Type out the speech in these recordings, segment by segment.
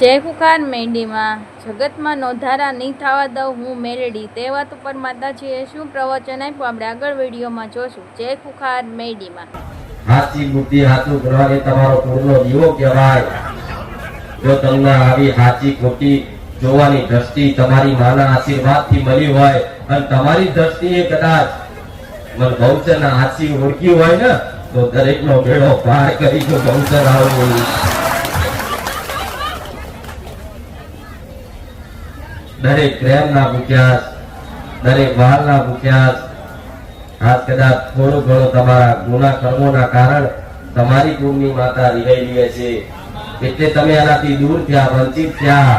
જય કુખાર મેરડીમાં જગતમાં નોંધારા નહીં થવા દઉં હું મેરડી, તે વાત ઉપર માતાજીએ શું પ્રવચન આપ્યું આપણે આગળ વિડીયોમાં જોશું. જય કુખાર મેરડીમાં. હાચી બુદ્ધિ હાચું કરવાની તમારો પૂર્ણો દીવો કહેવાય. જો તમને આવી હાચી ખોટી જોવાની દ્રષ્ટિ તમારી માના આશીર્વાદથી મળી હોય અને તમારી દ્રષ્ટિએ કદાચ મન ગૌચરના હાચી ઓળખી હોય ને તો દરેકનો બેડો પાર કરી જો ગૌચર આવું. દરેક પ્રેમના ભૂખ્યા, દરેક વાલના ભૂખ્યા. આજ કદાચ થોડું ઘણું તમારા ગુના કર્મોના કારણ તમારી કુળની માતા રિહાઈ લે છે એટલે તમે એનાથી દૂર થયા, વંચિત થયા,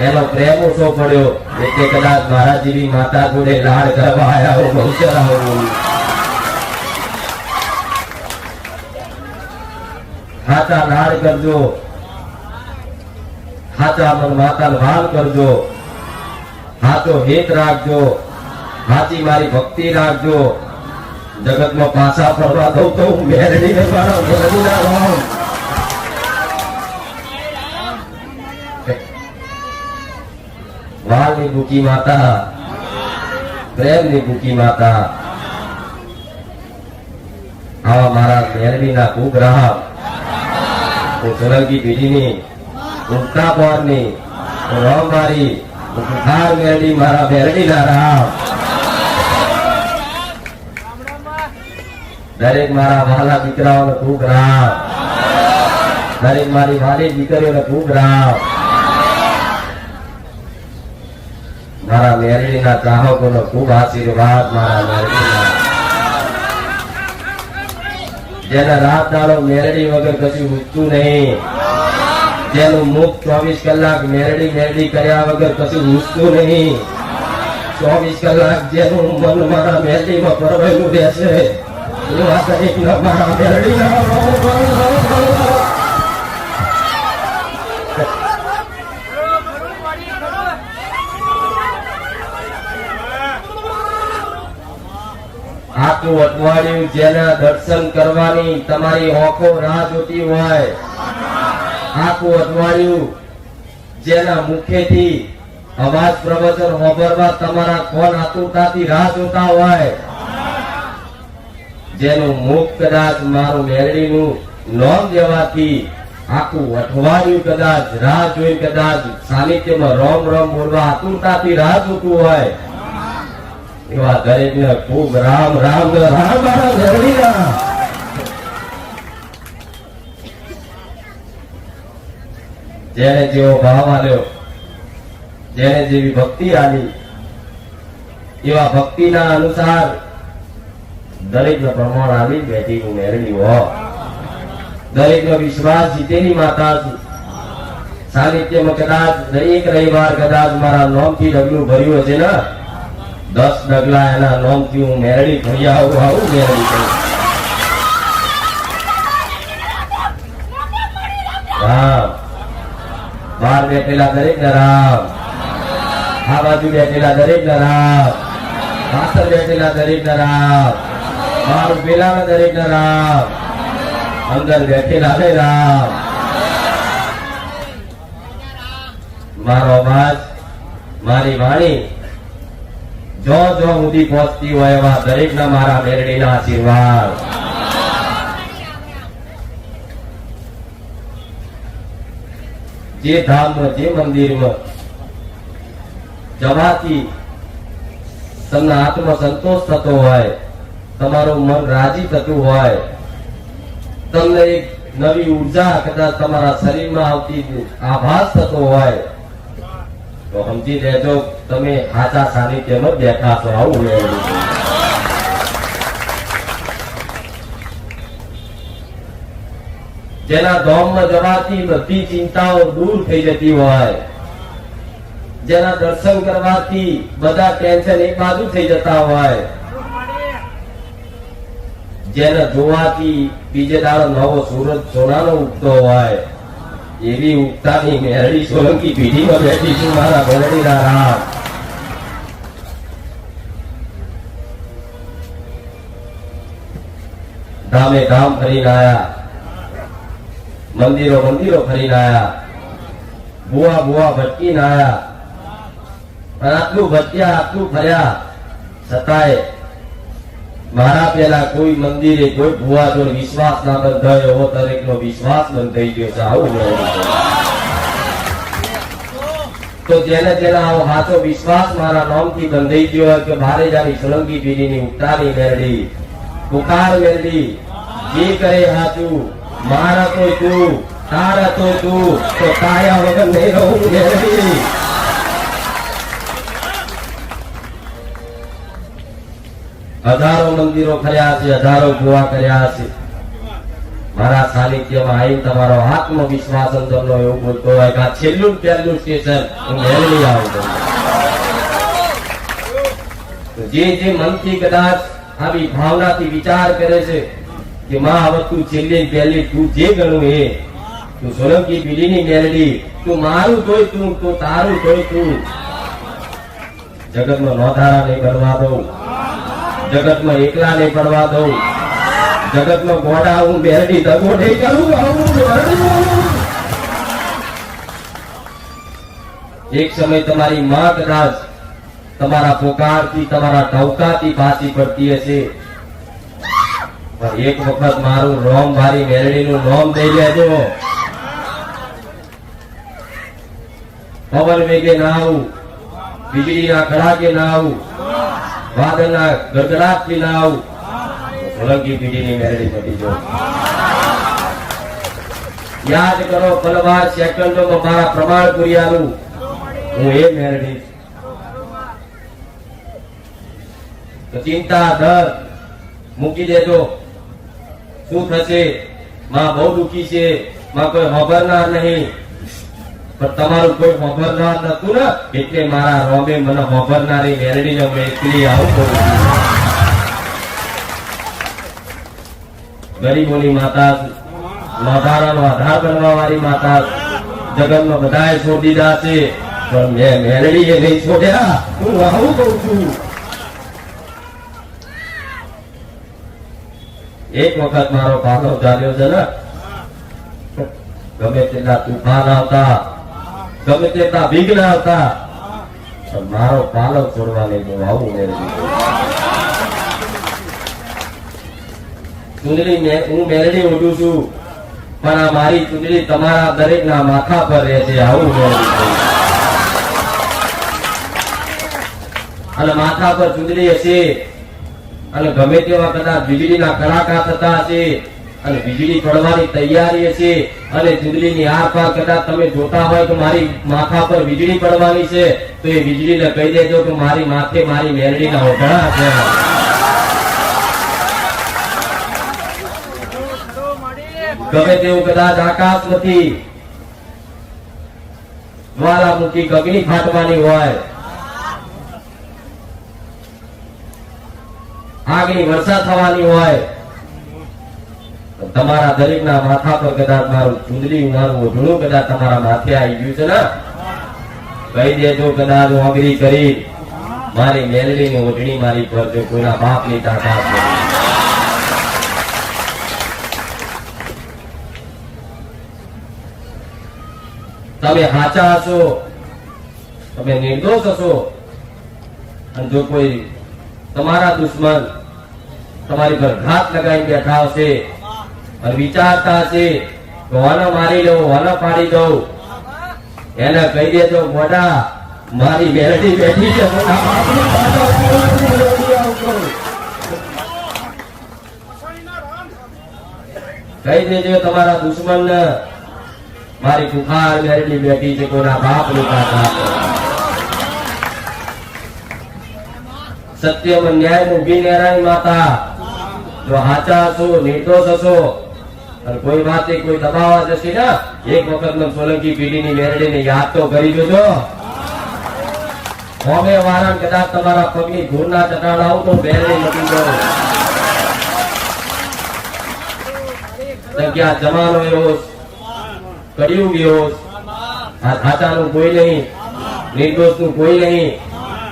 એનો પ્રેમ ઓછો પડ્યો એટલે કદાચ મારા જેવી માતા જોડે લાડ કરવા આવ્યા હો. ગૌચર આવો. હાચા લાડ કરજો, હાચા મન માતા ભાલ કરજો, હાચો હેત રાખજો, હાચી મારી ભક્તિ રાખજો. જગતમાં પાછા ફરવા દઉં તો હું મેરડીને મારો મેરડીના રહું. વાલની ભૂખી માતા, પ્રેમની ભૂખી માતા, આવા મારા મેરડીના ખૂબ રામ. હું સોલંકી પેઢીની, ઉગતા પોરની, રોમ મારી કુખાર મેરડી, મારા મેરડીના રામ. દરેક મારા વાલા દીકરાઓને ખૂબ રામ, દરેક મારી વાલી દીકરીઓને ખૂબ રામ. મારા મેરડીના ચાહકોનો ખૂબ આશીર્વાદ. મારા મેરડીના જેના રાત દાડો મેરડી વગર કશું ઉઠતું નહીં, જેનું મુખ 24 કલાક મેરડી મેરડી કર્યા વગર કશું ઉઠતું નહીં, 24 કલાક જેનું મન મારા મેરડીમાં પરવાયેલું રહેશે એવા દરેકના મારા મેરડીના આખું અઠવાડિયું જેના દર્શન કરવાની તમારી આંખો રાહ જોતી હોય, આખું અઠવાડિયું જેના મુખેથી અવાજ પ્રવચન સાંભળવા તમારા કોણ આતુરતાથી રાહ જોતા હોય, જેનું મુખ કદાચ મારું મેરડીનું નામ લેવાથી આખું અઠવાડિયું કદાચ રાહ જોઈ કદાચ સાનિધ્યમાં રોમ રોમ બોલવા આતુરતાથી રાહ જોતું હોય એવા દરેકને ખૂબ રામ રામ રામ. મારા મેરડીના જેને જેવો ભાવ આલ્યો, જેને જેવી ભક્તિ આલી એવા ભક્તિના અનુસાર દરેકનો પ્રમાણ આવી બેઠી હું મેરડી હો. દરેકનો વિશ્વાસ જીતેલી માતા છું. સાનિધ્યમાં કદાચ દરેક રવિવાર કદાચ મારા નોમથી ડગલું ભર્યું હશે ને 10 ડગલા એના નોમથી હું મેરડી ભરી આવું મેરડી ભરી. રામ બહાર બેઠેલા દરેક ને રામ, આ બાજુ બેઠેલા દરેક ને રામ, પાછળ બેઠેલા દરેક ને રામ, બહાર ઉભેલા દરેક ને રામ, અંદર બેઠેલા ને રામ. મારો અવાજ, મારી વાણી જો જો સુધી પહોંચતી હોય એવા દરેક ના મારા મેરડીના આશીર્વાદ. જે ધામમાં, જે મંદિરમાં જવાથી તમને આત્મ સંતોષ થતો હોય, તમારું મન રાજી થતું હોય, તમને એક નવી ઉર્જા કદાચ તમારા શરીરમાં આવતી આભાસ થતો હોય તો સમજી લેજો તમે સાચા સાનિધ્યમાં બેઠા છો. આવું જેના ધામમાં જવાથી બધી ચિંતાઓ દૂર થઈ જતી હોય, જેના દર્શન કરવાથી બધા ટેન્શન એક બાજુ થઈ જતા હોય, જેને જોવાથી બીજે દાડો નવો સૂરજ સોનાનો ઉગતો હોય એવી ઉગતાની મેરડી સોલંકી પેઢીમાં બેઠી છું. મારા મેરડીના રામ. ધામે ધામ ફરીને આયા, મંદિરો મંદિરો ફરીને આયા, ભૂવા ભૂવા ભટકી ના આયા, પણ આટલું ભટક્યા આટલું ફર્યા છતાંય મારા પેલા કોઈ મંદિરે કોઈ ભૂવા જોડે વિશ્વાસ ના બંધાયો એવો દરેકનો વિશ્વાસ બંધાઈ ગયો છે. આવું તો જેને જેને આવો સાચો વિશ્વાસ મારા નામથી બંધાઈ ગયો હોય કે ભારે જાની સોલંકી પીઢીની ઉતારી મેળડી પુકાર મેળડી જે કરે સાચું મારા તો તું તારા તો તું તો તાયા વગર નહીં રહું મેળડી. હજારો મંદિરો ફર્યા છે, હજારો ભૂવા કર્યા છે. મારા સાનિધ્યમાં આવી તમારો આત્મવિશ્વાસ અંદરનો એવું બોલતો હોય કે આ છેલ્લું પહેલું સ્ટેશન હું મેળવી આવું. જે જે મનથી કદાચ આવી ભાવનાથી વિચાર કરે છે કે માં હવે તું છેલ્લી પહેલી તું જે ગણું એ તું સોલંકી પીઢીની મેળવી, તું મારું તોય તું તારું તોય તું, જગતમાં નોંધારા નહીં કરવા દઉં, જગતમાં એકલા નહીં પડવા દઉં, જગતમાં ગોડા હું બેરડી દગો નહીં કરું. એક સમય તમારી માં કદાચ તમારા પોકારથી તમારા ટવકાથી પાછી પડતી હશે, પણ એક વખત મારું રોમ મારી મેરડીનું નોમ દઈ લેજો. પવન વેગે ના આવું, વીજળીના કડાકે ના આવું, વાદળના ગડગડાટથી ના આવું, સોલંકી પીઢીની મેરડી પડી જો. યાદ કરો પલવાર સેકન્ડોમાં મારા પ્રમાણ પુરિયાનું હું એ મેરડી. તો ચિંતા દર મૂકી દેજો. શું થશે? માં બહુ દુખી છે, માં કોઈ ખબરનાર નહીં, પણ તમારું કોઈ ખબરનાર નતું ને એટલે મારા રોમે મને ખબરનારી મેરડીને મેં એકલી આવું કરું. ગરીબોની માતા, નોંધારાનો આધાર બનવા વાળી માતા, જગતમાં બધાએ છોડી દીધા છે પણ મેં મેરડીએ નહીં છોડ્યા. હું આવું કઉ છું. એક વખત મારો પાલો ચાલ્યો છે ને, ગમે તેટલા તુફાન આવતા, ગમે તેટલા વિઘ્ન આવતા, પણ મારો પાલો છોડવા નહીં દઉં. આવું મેળવી ચૂંદડી હું મેળવી ઉઠું છું, પણ આ મારી ચૂંદડી તમારા દરેક ના માથા પર રહે છે. આવું મેળવી અને માથા પર ચૂંદડી હશે અને ગમે તેવા કદાચ વીજળીના કડાકા થતા હશે અને વીજળી પડવાની તૈયારી હશે અને ચૂંદડીની આર પાર કદાચ તમે જોતા હોય તો મારી માથા પર વીજળી પડવાની છે, તો એ વીજળીને કહી દેજો કે મારી માથે મારી મેરડીના ઓઢણા છે. ગમે તેવું કદાચ આકાશમાંથી જ્વાલામુખી અગ્નિ ફાટવાની હોય, આગની વર્ષા થવાની હોય, તમારા દરેક ના માથા પર કદાચ મારું ચૂંદડી મારું ઓઢણું કદાચ તમારા માથે આવી ગયું છે ને, કહી દેજો કદાચ હું અગ્રી કરી મારી મેલડીની ઓઢણી મારી પર જો કોઈના બાપની તાકાત નથી. તમે સાચા હશો, તમે નિર્દોષ હશો, અને જો કોઈ તમારા દુશ્મન તમારી પર ઘાત લગાવી બેઠા હશે અને વિચારતા હશે તો વાના મારી દઉં, વાના પાડી દઉં, એને કહી દેજો મોઢા મારી મેરડી બેઠી છે, કહી દેજો તમારા દુશ્મન ને મારી કુખાર મેરડી બેઠી છે, કોઈના બાપ નું સત્યમાં ન્યાય ઉભી નેરાઈ માતા. જો હાચા હશો, નિર્દોષ હશો અને કોઈ વાતે કોઈ દબાવવા જશે ને, એક વખત સોલંકી પીઢીની મેરડીને યાદ તો કરી જોજો. હોમે વાળા કદાચ તમારા પગની ધૂળના ચટાડા આવું તો મેરડી નથી કરો. જગ્યા જમાનો એવો, કળિયુગ એવો, આ હાચાનું કોઈ નહીં, નિર્દોષનું કોઈ નહીં.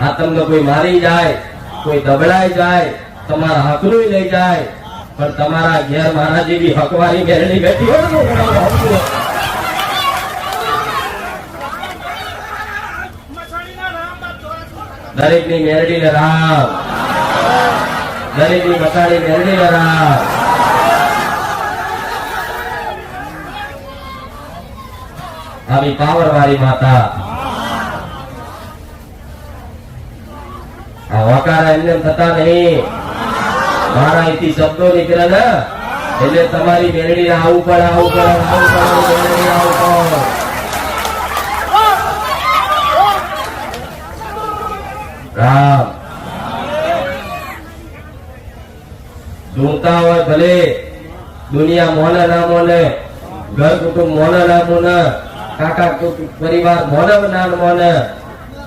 આ તમને કોઈ મારી જાય, કોઈ દબડાઈ જાય, તમારા હકનું લઈ જાય, પણ તમારા ઘેર મારા જેવી હકવારી મેરડી બેઠી હોય દરેકની મેરડીને રામ, દરેકની મસાણી મેરડીને રામ. આવી પાવર વાળી માતા આ વકારા એમને થતા નહીં. મારા અહીંથી શબ્દો નીકળે ને એટલે તમારી મેરડી આવું પડે, આવું પડે, આવું પડે, મેરડી આવું પડે. રામ જોતા હોય ભલે દુનિયા મોને ના મોને, ઘર કુટુંબ મોને ના મોને, કાકા પરિવાર મોને ના મોને,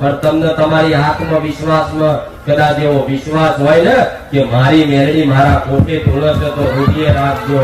પણ તમને તમારી આત્મવિશ્વાસમાં કદાચ એવો વિશ્વાસ હોય ને કે મારી મેરડી મારા પોતે ધૂળે છે તો રૂપિયે રાખજો.